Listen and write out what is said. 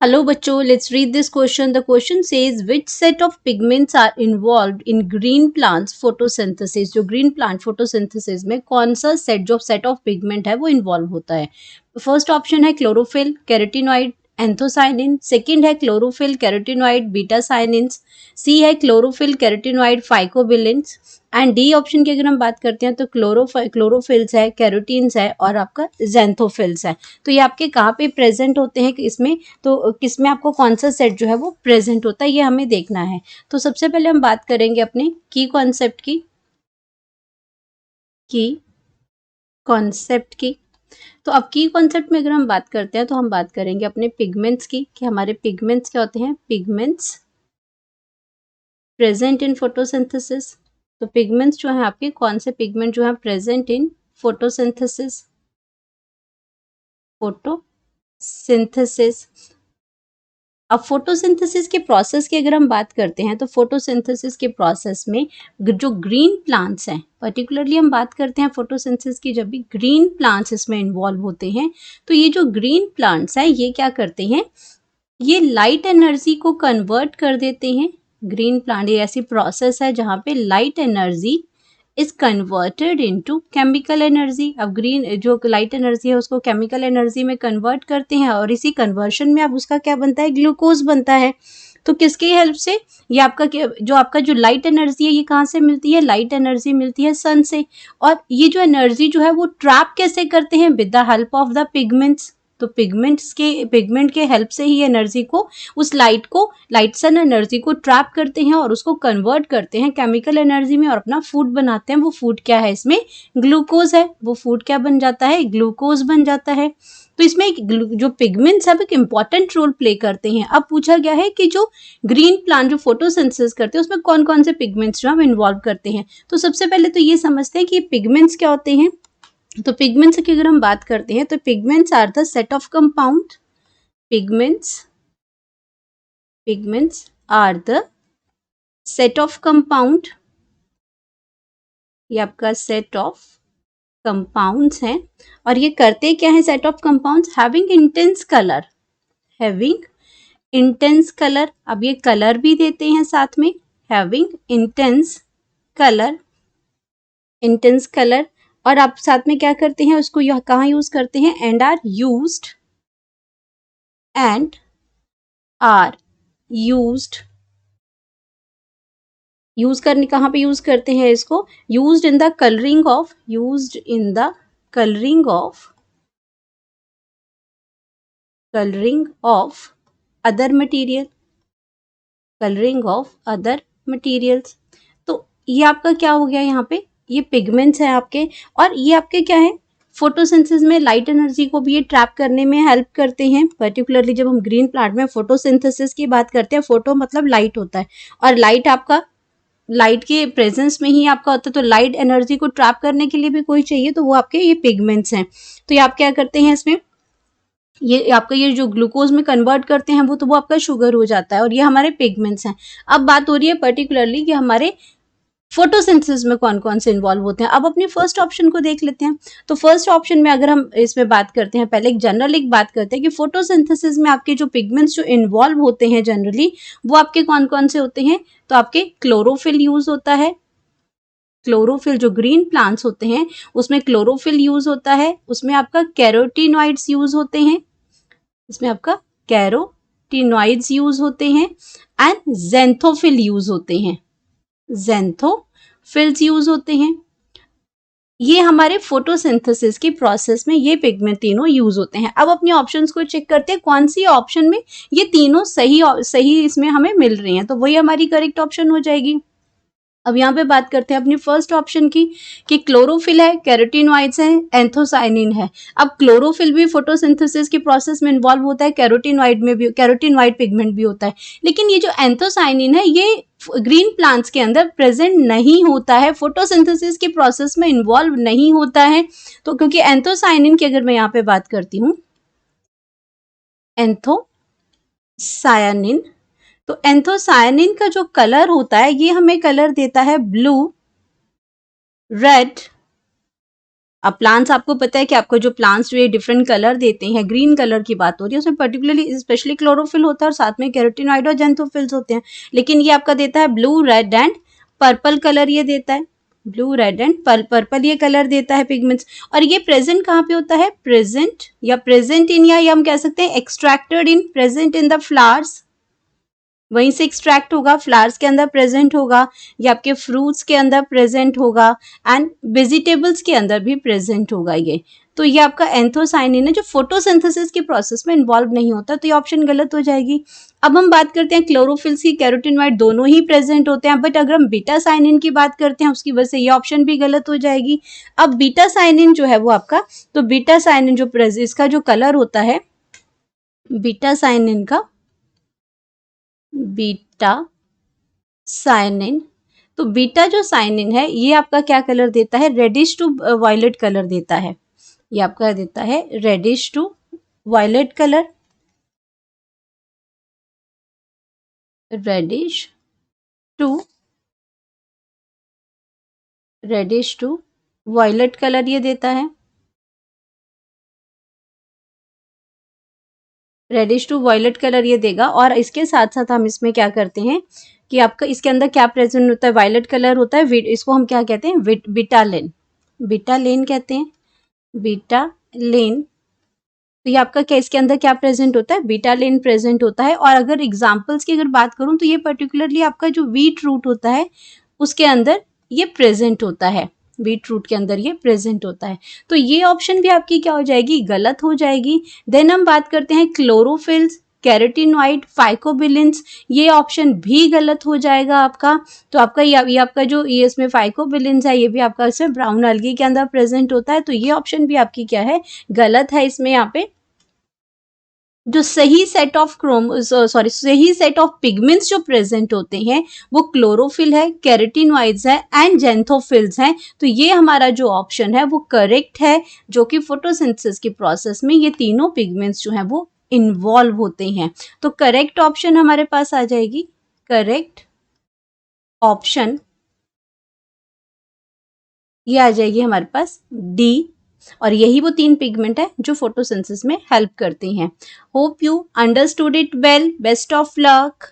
Hello बच्चों, let's read this question. The question says which set of pigments are involved in green plants photosynthesis. जो green plant photosynthesis में कौन सा set of pigment है वो involve होता है. फर्स्ट ऑप्शन है क्लोरोफिल, कैरोटीनॉइड, एंथोसाइनिन. सेकंड है क्लोरोफिल, कैरोटीनॉइड, बीटा साइनिन्स. सी है chlorophyll, carotenoid, phycobilins. And D option की अगर हम बात करते हैं तो क्लोरोफिल्स है, कैरोटीन्स है और आपका जेंथोफिल्स है. तो ये आपके कहाँ पे प्रेजेंट होते हैं इसमें, तो किसमें आपको कौन सा सेट जो है वो प्रेजेंट होता है ये हमें देखना है. तो सबसे पहले हम बात करेंगे अपने की कॉन्सेप्ट की. तो अब की कॉन्सेप्ट में अगर हम बात करते हैं तो हम बात करेंगे अपने पिगमेंट्स की कि हमारे पिगमेंट्स क्या होते हैं. Pigments present in photosynthesis. तो पिगमेंट्स जो है आपके कौन से पिगमेंट जो है प्रेजेंट इन फोटोसिंथेसिस. अब फोटोसिंथेसिस के प्रोसेस की अगर हम बात करते हैं तो फोटोसिंथेसिस के प्रोसेस में जो ग्रीन प्लांट्स हैं, पर्टिकुलरली हम बात करते हैं फोटोसिंथेसिस की जब भी ग्रीन प्लांट्स इसमें इन्वॉल्व होते हैं, तो ये जो ग्रीन प्लांट्स हैं ये क्या करते हैं, ये लाइट एनर्जी को कन्वर्ट कर देते हैं. ग्रीन प्लांट ये ऐसी प्रोसेस है जहाँ पे light energy is converted into chemical energy. अब ग्रीन जो लाइट एनर्जी है उसको केमिकल एनर्जी में कन्वर्ट करते हैं और इसी कन्वर्शन में अब उसका क्या बनता है, ग्लूकोज बनता है. तो किसकी हेल्प से, ये आपका जो लाइट एनर्जी है ये कहाँ से मिलती है, लाइट एनर्जी मिलती है सन से. और ये जो एनर्जी जो है वो ट्रैप कैसे करते हैं, with the help of the pigments. तो पिगमेंट के हेल्प से ही एनर्जी को, उस लाइट सन एनर्जी को ट्रैप करते हैं और उसको कन्वर्ट करते हैं केमिकल एनर्जी में और अपना फूड बनाते हैं. वो फूड क्या है, इसमें ग्लूकोज है. वो फूड क्या बन जाता है, ग्लूकोज बन जाता है. तो इसमें जो पिगमेंट्स है एक इंपॉर्टेंट रोल प्ले करते हैं. अब पूछा गया है कि जो ग्रीन प्लांट जो फोटोसिंथेसिस करते हैं उसमें कौन कौन से पिगमेंट्स जो हम इन्वॉल्व करते हैं. तो सबसे पहले तो ये समझते हैं कि पिगमेंट्स क्या होते हैं. तो पिगमेंट्स की अगर हम बात करते हैं तो pigments are the set of compound. Pigments are the set of compound. ये आपका सेट ऑफ कंपाउंड्स हैं और ये करते क्या है, set of compounds having intense colour. अब ये कलर भी देते हैं साथ में, हैविंग इंटेंस कलर. और आप साथ में क्या करते हैं, उसको कहाँ यूज करते हैं, एंड आर यूज करने कहाँ पे यूज करते हैं इसको, used in the colouring of other materials. तो ये आपका क्या हो गया, यहाँ पे ये पिगमेंट्स है आपके. और ये आपके क्या है, फोटोसिंथेसिस में लाइट एनर्जी को भी ये ट्रैप करने में हेल्प करते हैं. पर्टिकुलरली जब हम ग्रीन प्लांट में फोटोसिंथेसिस की बात करते हैं, फोटो मतलब लाइट होता है और लाइट के प्रेजेंस में ही आपका होता है. तो लाइट एनर्जी को ट्रैप करने के लिए भी कोई चाहिए, तो वो आपके ये पिगमेंट्स हैं. तो ये आप क्या करते हैं इसमें, ये आपका ये जो ग्लूकोज में कन्वर्ट करते हैं वो आपका शुगर हो जाता है और ये हमारे पिगमेंट्स हैं. अब बात हो रही है पर्टिकुलरली कि हमारे फोटोसिंथेसिस में कौन कौन से इन्वॉल्व होते हैं. अब अपने फर्स्ट ऑप्शन को देख लेते हैं. तो फर्स्ट ऑप्शन में अगर हम इसमें बात करते हैं, पहले एक बात करते हैं कि फोटोसिंथेसिस में आपके जो पिगमेंट्स जो इन्वॉल्व होते हैं जनरली, वो आपके कौन कौन से होते हैं. तो आपके क्लोरोफिल यूज होता है. क्लोरोफिल जो ग्रीन प्लांट्स होते हैं उसमें क्लोरोफिल यूज होता है. उसमें आपका कैरोटीनॉइड्स यूज होते हैं. एंड जेंथोफिल यूज होते हैं. ये हमारे फोटोसिंथेसिस की प्रोसेस में ये पिगमेंट तीनों यूज होते हैं. अब अपने ऑप्शंस को चेक करते हैं कौन सी ऑप्शन में ये तीनों सही इसमें हमें मिल रही हैं, तो वही हमारी करेक्ट ऑप्शन हो जाएगी. अब यहाँ पे बात करते हैं अपनी फर्स्ट ऑप्शन की कि क्लोरोफिल है, कैरोटीनॉइड्स है, एंथोसाइनिन है. अब क्लोरोफिल भी फोटोसिंथेसिस के प्रोसेस में इन्वॉल्व होता है, कैरोटीनॉइड पिगमेंट भी होता है. लेकिन ये जो एंथोसाइनिन है ये ग्रीन प्लांट्स के अंदर प्रेजेंट नहीं होता है, फोटोसिंथेसिस के प्रोसेस में इन्वॉल्व नहीं होता है. तो क्योंकि एंथोसाइनिन की अगर मैं यहाँ पे बात करती हूँ, एंथोसायनिन, तो एंथोसायनिन का जो कलर होता है ये हमें कलर देता है ब्लू, रेड अब प्लांट्स आपको पता है कि आपको जो प्लांट्स जो ये डिफरेंट कलर देते हैं, ग्रीन कलर की बात हो रही है, उसमें पर्टिकुलरली स्पेशली क्लोरोफिल होता है और साथ में कैरोटीनॉइड और जेंथोफिल्स होते हैं। लेकिन ये आपका देता है blue, red and purple colour, ये देता है ब्लू, रेड एंड पर्पल, ये कलर देता है पिगमेंट्स। और ये प्रेजेंट कहाँ पे होता है? प्रेजेंट या प्रेजेंट इन, या हम कह सकते हैं extracted in, present in the flowers, वहीं से एक्सट्रैक्ट होगा, फ्लावर्स के अंदर प्रेजेंट होगा, या आपके फ्रूट्स के अंदर प्रेजेंट होगा, एंड वेजिटेबल्स के अंदर भी प्रेजेंट होगा ये। तो ये आपका एंथोसाइनिन है जो फोटोसिंथेसिस के प्रोसेस में इन्वॉल्व नहीं होता, तो ये ऑप्शन गलत हो जाएगी। अब हम बात करते हैं क्लोरोफिल्स की, कैरोटीनॉइड दोनों ही प्रेजेंट होते हैं, बट अगर हम बीटा साइनिन की बात करते हैं उसकी वजह से ये ऑप्शन भी गलत हो जाएगी। अब बीटा साइनिन जो है वो आपका, तो बीटा साइनिन जो इसका जो कलर होता है, बीटा साइनिन का, बीटा साइनिन, तो बीटा जो साइनिन है ये आपका क्या कलर देता है? रेडिश टू वायलेट कलर देता है। ये आपका देता है reddish to violet colour, reddish to violet colour ये देता है, रेडिश टू वायलेट कलर ये देगा। और इसके साथ साथ हम इसमें क्या करते हैं कि आपका इसके अंदर क्या प्रेजेंट होता है? वायलेट कलर होता है, इसको हम क्या कहते हैं? बीटालेन, बीटालेन कहते हैं, बीटालेन। तो ये आपका क्या, इसके अंदर क्या प्रेजेंट होता है? बीटालेन प्रेजेंट होता है। और अगर एग्जांपल्स की अगर बात करूं तो ये पर्टिकुलरली आपका जो वीट रूट होता है उसके अंदर ये प्रेजेंट होता है, बीट रूट के अंदर ये प्रेजेंट होता है। तो ये ऑप्शन भी आपकी क्या हो जाएगी? गलत हो जाएगी। देन हम बात करते हैं क्लोरोफिल्स, कैरोटीनॉइड, फाइकोबिलिन्स, ये ऑप्शन भी गलत हो जाएगा आपका। तो आपका ये आपका जो ये इसमें फाइकोबिलिन्स है ये भी आपका इसमें ब्राउन अलगी के अंदर प्रेजेंट होता है, तो ये ऑप्शन भी आपकी क्या है? गलत है। इसमें यहाँ पे जो सही सेट ऑफ सही सेट ऑफ पिगमेंट्स जो प्रेजेंट होते हैं वो क्लोरोफिल है, कैरोटीनॉइड्स है एंड जेंथोफिल्स हैं। तो ये हमारा जो ऑप्शन है वो करेक्ट है, जो कि फोटोसिंथेसिस के प्रोसेस में ये तीनों पिगमेंट्स जो हैं वो इन्वॉल्व होते हैं। तो करेक्ट ऑप्शन हमारे पास आ जाएगी, करेक्ट ऑप्शन ये आ जाएगी हमारे पास डी। और यही वो तीन पिगमेंट है जो फोटोसिंथेसिस में हेल्प करती हैं। Hope you understood it well. Best of luck.